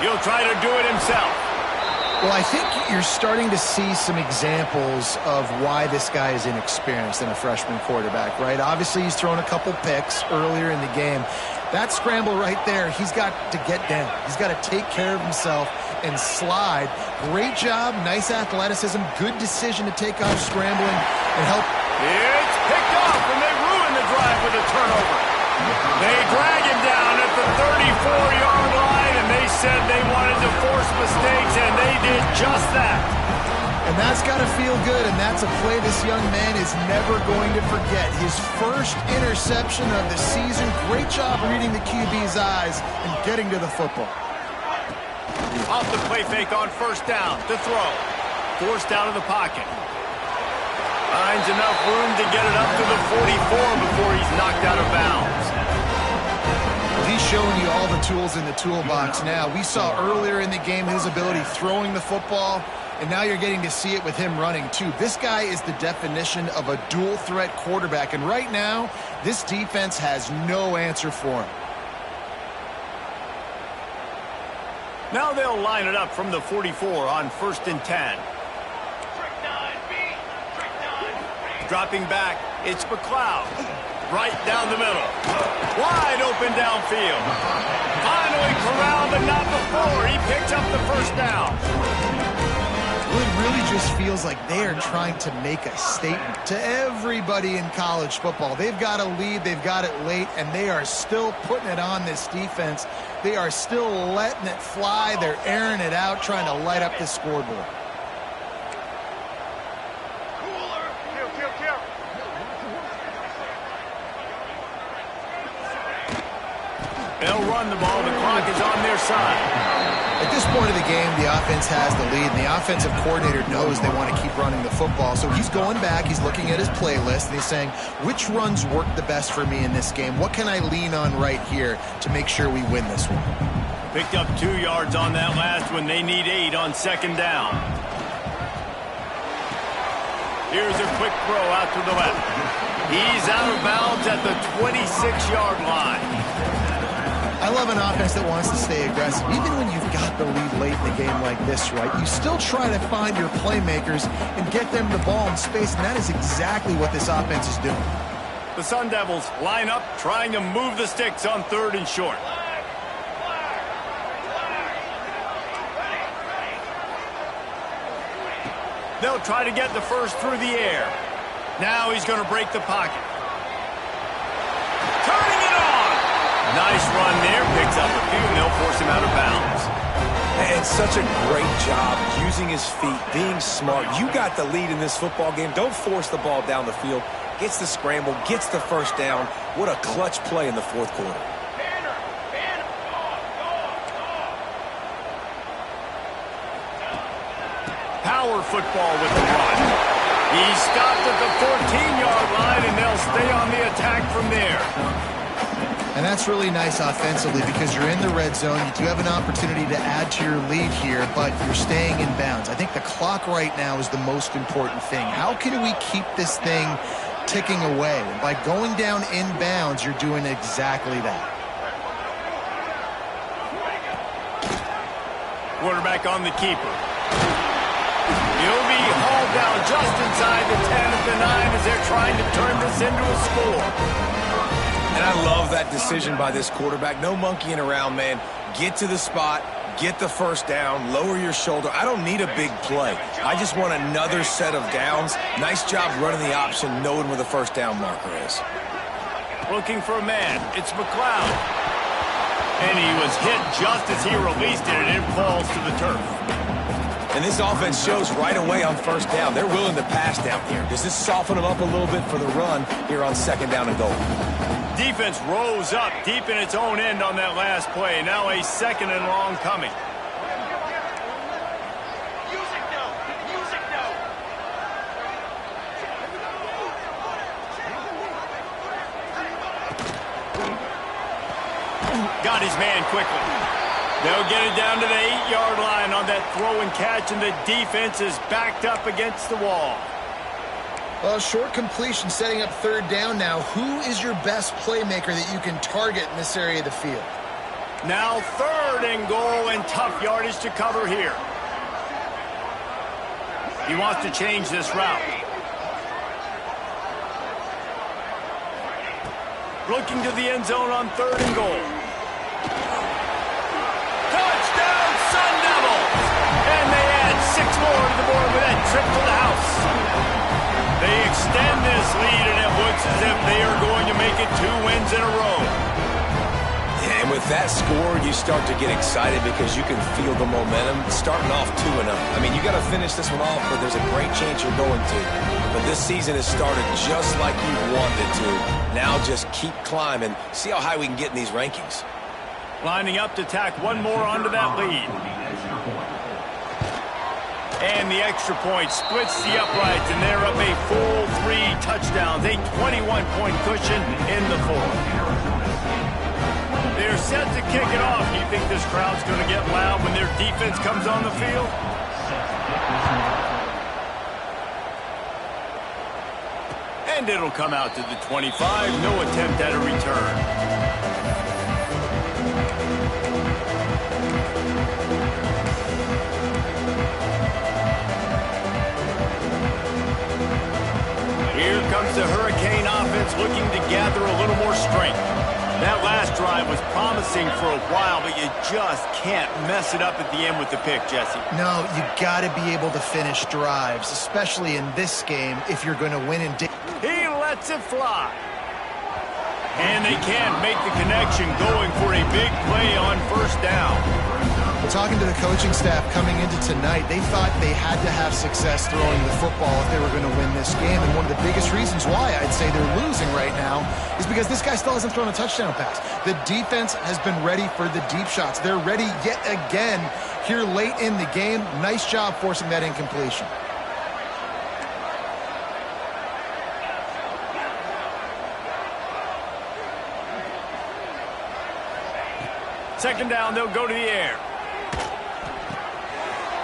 He'll try to do it himself. Well, I think you're starting to see some examples of why this guy is inexperienced in a freshman quarterback, right? Obviously, he's thrown a couple picks earlier in the game. That scramble right there, he's got to get down. He's got to take care of himself and slide. Great job, nice athleticism, good decision to take off scrambling and help. It's picked off, and they ruin the drive with a turnover. They drag him down at the 34-yard line, and they said they wanted to force mistakes, and they did just that. And that's got to feel good, and that's a play this young man is never going to forget. His first interception of the season. Great job reading the QB's eyes and getting to the football. Off the play fake on first down to throw. Forced out of the pocket. Finds enough room to get it up to the 44 before he's knocked out of bounds. He's showing you all the tools in the toolbox now. We saw earlier in the game his ability throwing the football, and now you're getting to see it with him running too. This guy is the definition of a dual-threat quarterback, and right now, this defense has no answer for him. Now they'll line it up from the 44 on 1st and 10. Dropping back, it's McLeod. Right down the middle. Wide open downfield. Finally corralled, but not before. He picks up the first down. Well, it really just feels like they are trying to make a statement to everybody in college football. They've got a lead, they've got it late, and they are still putting it on this defense. They are still letting it fly. They're airing it out, trying to light up the scoreboard. They'll run the ball. The clock is on their side. At this point of the game, the offense has the lead, and the offensive coordinator knows they want to keep running the football. So he's going back, he's looking at his playlist, and he's saying, which runs work the best for me in this game? What can I lean on right here to make sure we win this one? Picked up 2 yards on that last one. They need 8 on 2nd down. Here's a quick throw out to the left. He's out of bounds at the 26-yard line. I love an offense that wants to stay aggressive. Even when you've got the lead late in the game like this, right, you still try to find your playmakers and get them the ball in space, and that is exactly what this offense is doing. The Sun Devils line up, trying to move the sticks on 3rd and short. They'll try to get the first through the air. Now he's going to break the pocket. Turning it on! Nice run there. Picks up a few, and they'll force him out of bounds. And such a great job using his feet, being smart. You got the lead in this football game. Don't force the ball down the field. Gets the scramble, gets the first down. What a clutch play in the 4th quarter. Power football with the run. He's stopped at the 14-yard line, and they'll stay on the attack from there. And that's really nice offensively because you're in the red zone. You do have an opportunity to add to your lead here, but you're staying in bounds. I think the clock right now is the most important thing. How can we keep this thing ticking away? And by going down in bounds, you're doing exactly that. Quarterback on the keeper. He'll be hauled down just inside the 10 at the 9 as they're trying to turn this into a score. And I love that decision by this quarterback. No monkeying around, man. Get to the spot, get the first down, lower your shoulder. I don't need a big play. I just want another set of downs. Nice job running the option, knowing where the first down marker is. Looking for a man. It's McLeod. And he was hit just as he released it, and it falls to the turf. And this offense shows right away on first down. They're willing to pass down here. Does this soften them up a little bit for the run here on second down and goal? Defense rose up deep in its own end on that last play. Now a second and long coming. Got his man quickly. They'll get it down to the 8-yard line on that throw and catch, and the defense is backed up against the wall. Well, short completion setting up third down now. Who is your best playmaker that you can target in this area of the field? Now third and goal, and tough yardage to cover here. He wants to change this route. Looking to the end zone on third and goal. Touchdown, Sun Devils! And they add 6 more to the board with that trip to the house. They extend this lead, and it looks as if they are going to make it 2 wins in a row. And with that score, you start to get excited because you can feel the momentum starting off 2-0. I mean, you got to finish this one off, but there's a great chance you're going to. But this season has started just like you wanted it to. Now just keep climbing. See how high we can get in these rankings. Lining up to tack one more onto that lead. And the extra point splits the uprights, and they're up a full 3 touchdowns, a 21-point cushion in the fourth. They're set to kick it off. Do you think this crowd's going to get loud when their defense comes on the field? And it'll come out to the 25. No attempt at a return. Here comes the Hurricane offense looking to gather a little more strength. That last drive was promising for a while, but you just can't mess it up at the end with the pick, Jesse. No, you got to be able to finish drives, especially in this game if you're going to win in. He lets it fly. And they can't make the connection, going for a big play on first down. Talking to the coaching staff coming into tonight, they thought they had to have success throwing the football if they were going to win this game. And one of the biggest reasons why I'd say they're losing right now is because this guy still hasn't thrown a touchdown pass. The defense has been ready for the deep shots. They're ready yet again here late in the game. Nice job forcing that incompletion. Second down, they'll go to the air.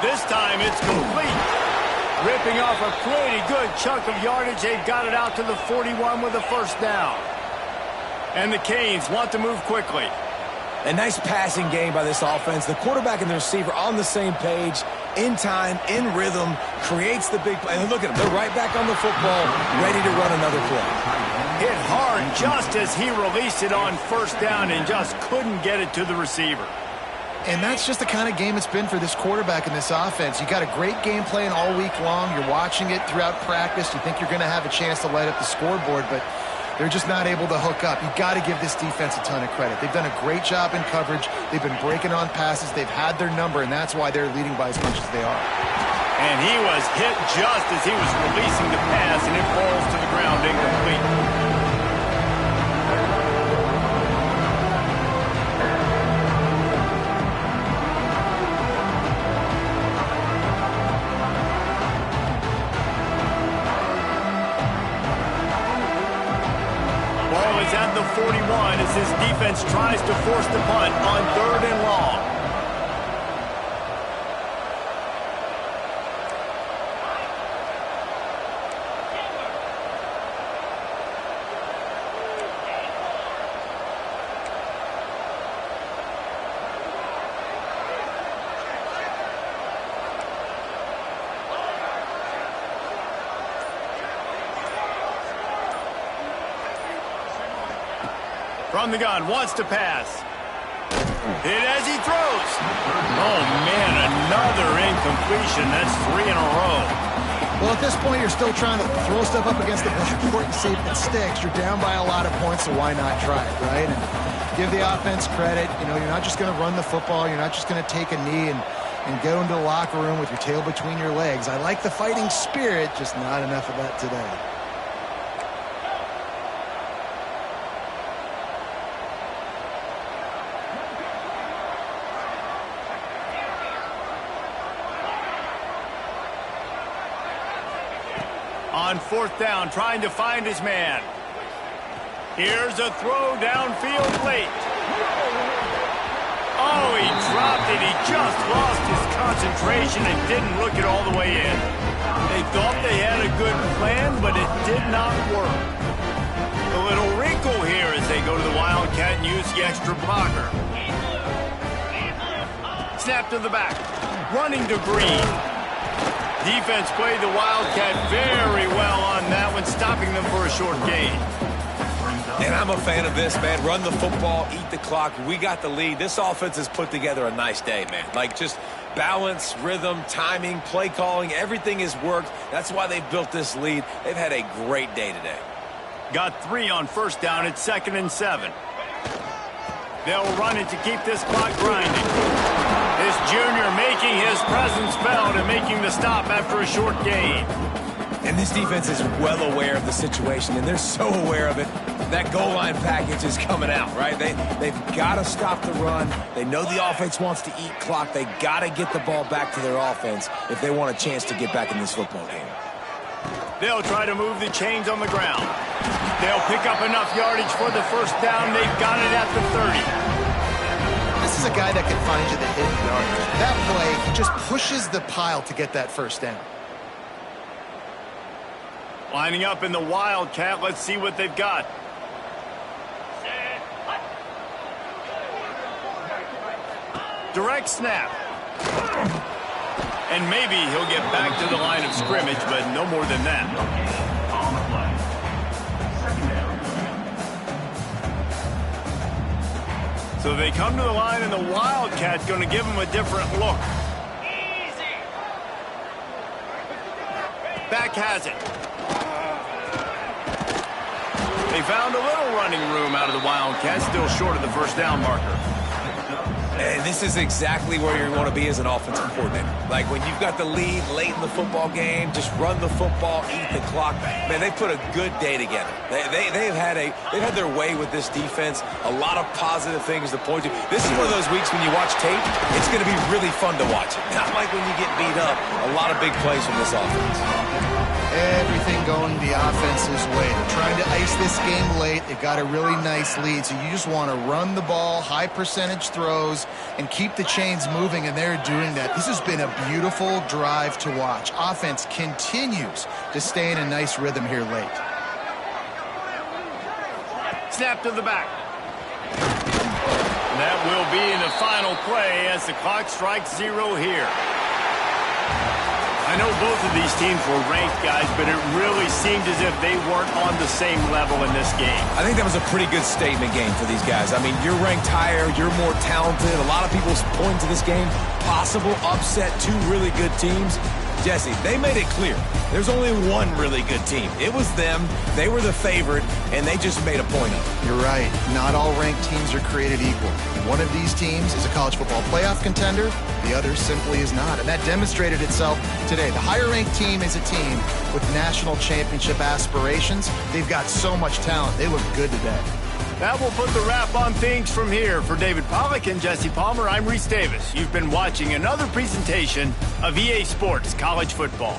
This time it's complete. Ripping off a pretty good chunk of yardage. They've got it out to the 41 with a first down. And the Canes want to move quickly. A nice passing game by this offense. The quarterback and the receiver on the same page, in time, in rhythm, creates the big play. And look at them. They're right back on the football, ready to run another play. Hit hard just as he released it on first down and just couldn't get it to the receiver. And that's just the kind of game it's been for this quarterback and this offense. You got a great game plan all week long. You're watching it throughout practice. You think you're going to have a chance to light up the scoreboard, but they're just not able to hook up. You got to give this defense a ton of credit. They've done a great job in coverage. They've been breaking on passes. They've had their number, and that's why they're leading by as much as they are. And he was hit just as he was releasing the pass, and it falls to the ground incomplete. Ball is at the 41 as his defense tries to force the punt on third and long. From the gun, wants to pass. Hit as he throws. Oh, man, another incompletion. That's 3 in a row. Well, at this point, you're still trying to throw stuff up against the board and see if it sticks. You're down by a lot of points, so why not try it, right? And give the offense credit. You know, you're not just going to run the football. You're not just going to take a knee and go into the locker room with your tail between your legs. I like the fighting spirit, just not enough of that today. On 4th down, trying to find his man. Here's a throw downfield late. Oh, he dropped it. He just lost his concentration and didn't look it all the way in. They thought they had a good plan, but it did not work. A little wrinkle here as they go to the Wildcat and use the extra blocker. Snap to the back. Running to Green. Defense played the Wildcat very well on that one, stopping them for a short gain. And I'm a fan of this, man. Run the football, eat the clock. We got the lead. This offense has put together a nice day, man. Like, just balance, rhythm, timing, play calling, everything has worked. That's why they've built this lead. They've had a great day today. Got 3 on 1st down. It's 2nd and 7. They'll run it to keep this clock grinding. This junior making his presence felt and making the stop after a short gain. And this defense is well aware of the situation, and they're so aware of it. That goal line package is coming out, right? They've got to stop the run. They know the offense wants to eat clock. They got to get the ball back to their offense if they want a chance to get back in this football game. They'll try to move the chains on the ground. They'll pick up enough yardage for the 1st down. They've got it at the 30. This is a guy that can find you the hidden yardage. That play, he just pushes the pile to get that 1st down. Lining up in the Wildcat. Let's see what they've got. Direct snap. And maybe he'll get back to the line of scrimmage, but no more than that. So they come to the line, and the Wildcat's going to give them a different look. Back has it. They found a little running room out of the Wildcats, still short of the 1st down marker. And this is exactly where you want to be as an offensive coordinator. Like, when you've got the lead late in the football game, just run the football, eat the clock. Man, they put a good day together. They've had their way with this defense. A lot of positive things to point to. This is one of those weeks when you watch tape, it's going to be really fun to watch it. Not like when you get beat up. A lot of big plays from this offense. Everything going the offense's way. They're trying to ice this game late. They've got a really nice lead, so you just want to run the ball, high percentage throws, and keep the chains moving, and they're doing that. This has been a beautiful drive to watch. Offense continues to stay in a nice rhythm here late. Snap to the back. That will be in the final play as the clock strikes 0 here. I know both of these teams were ranked, guys, but it really seemed as if they weren't on the same level in this game. I think that was a pretty good statement game for these guys. I mean, you're ranked higher, you're more talented. A lot of people point to this game. Possible upset, 2 really good teams. Jesse, they made it clear. There's only one really good team. It was them. They were the favorite, and they just made a point of it. You're right. Not all ranked teams are created equal. One of these teams is a college football playoff contender. The other simply is not, and that demonstrated itself today. The higher-ranked team is a team with national championship aspirations. They've got so much talent. They look good today. That will put the wrap on things from here. For David Pollack and Jesse Palmer, I'm Reese Davis. You've been watching another presentation of EA Sports College Football.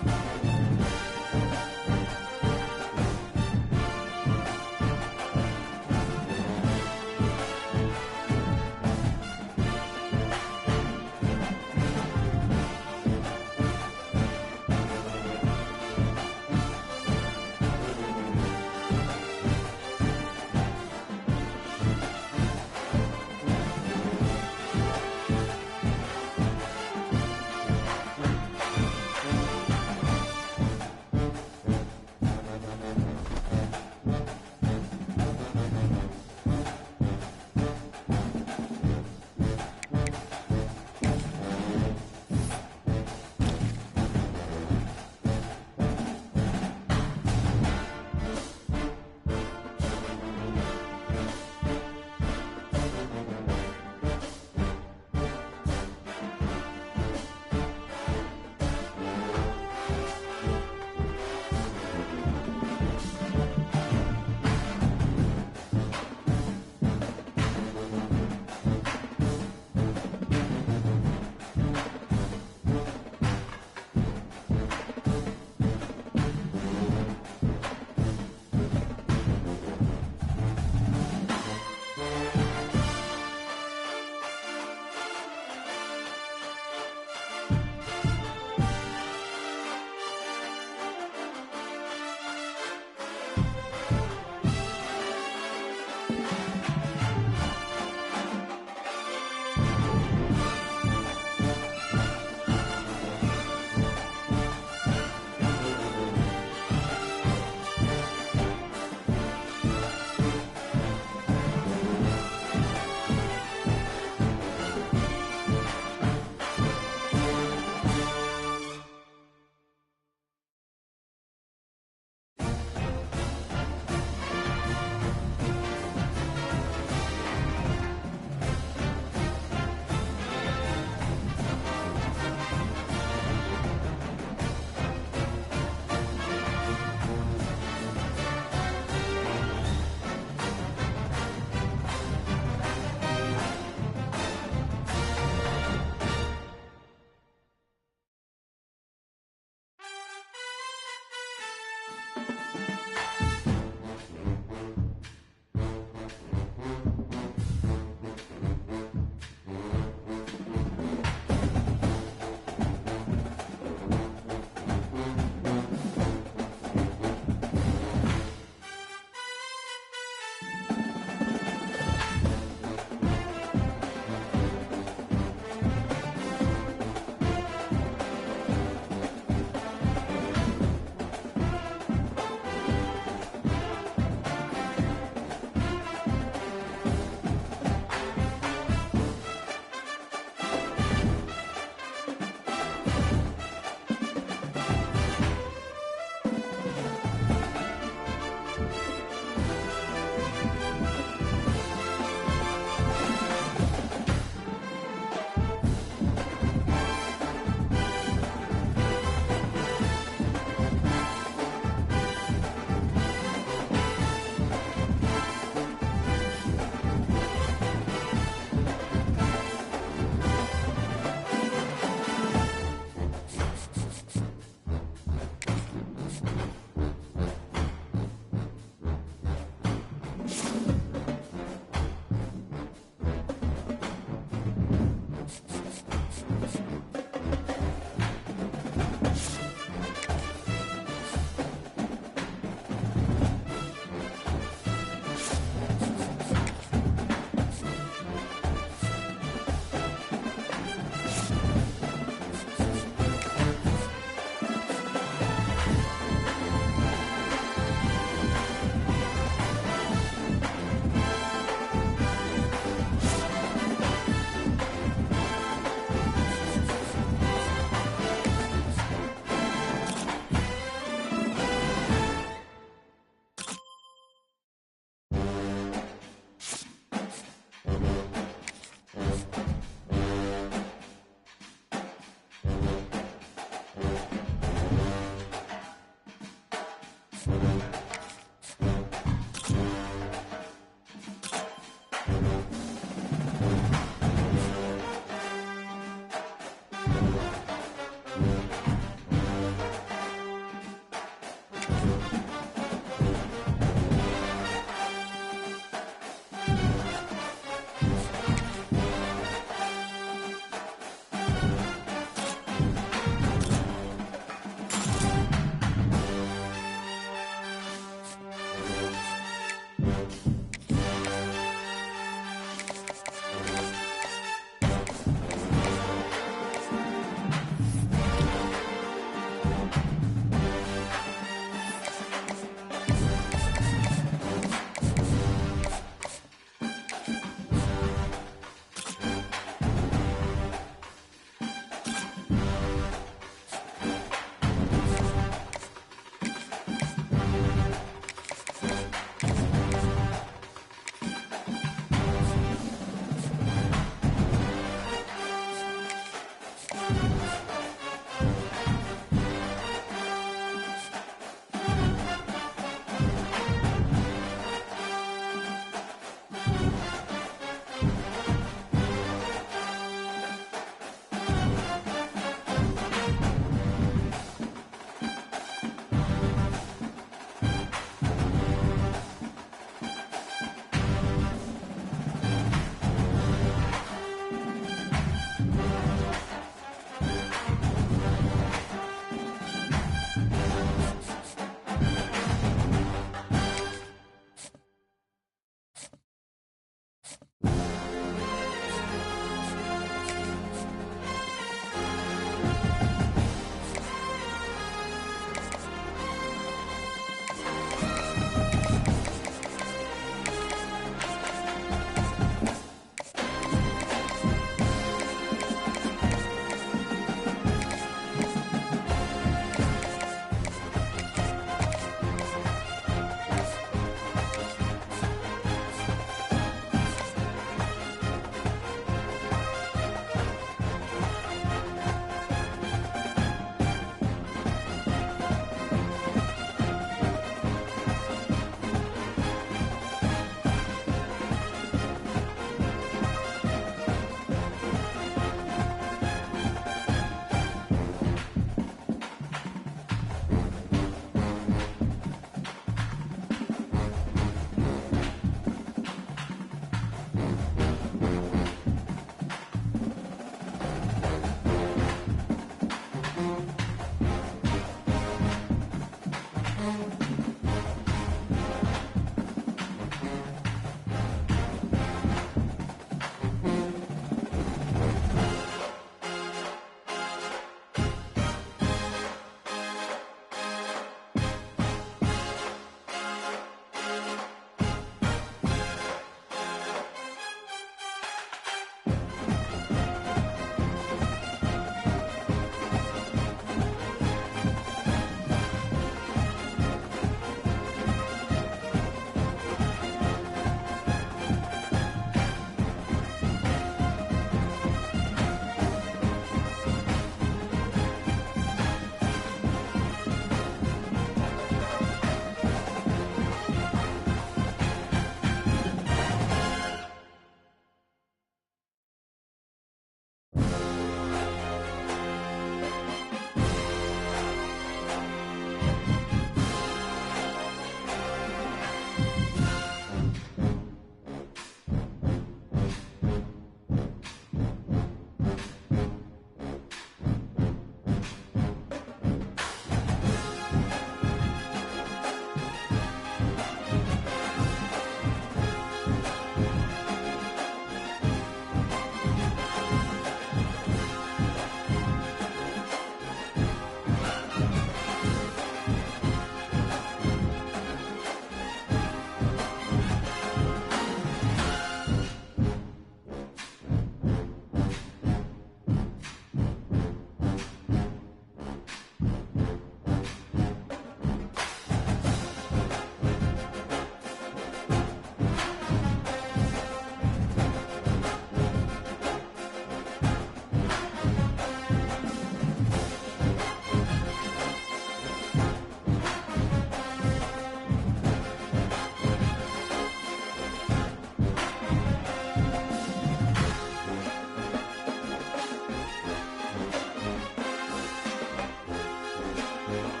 it.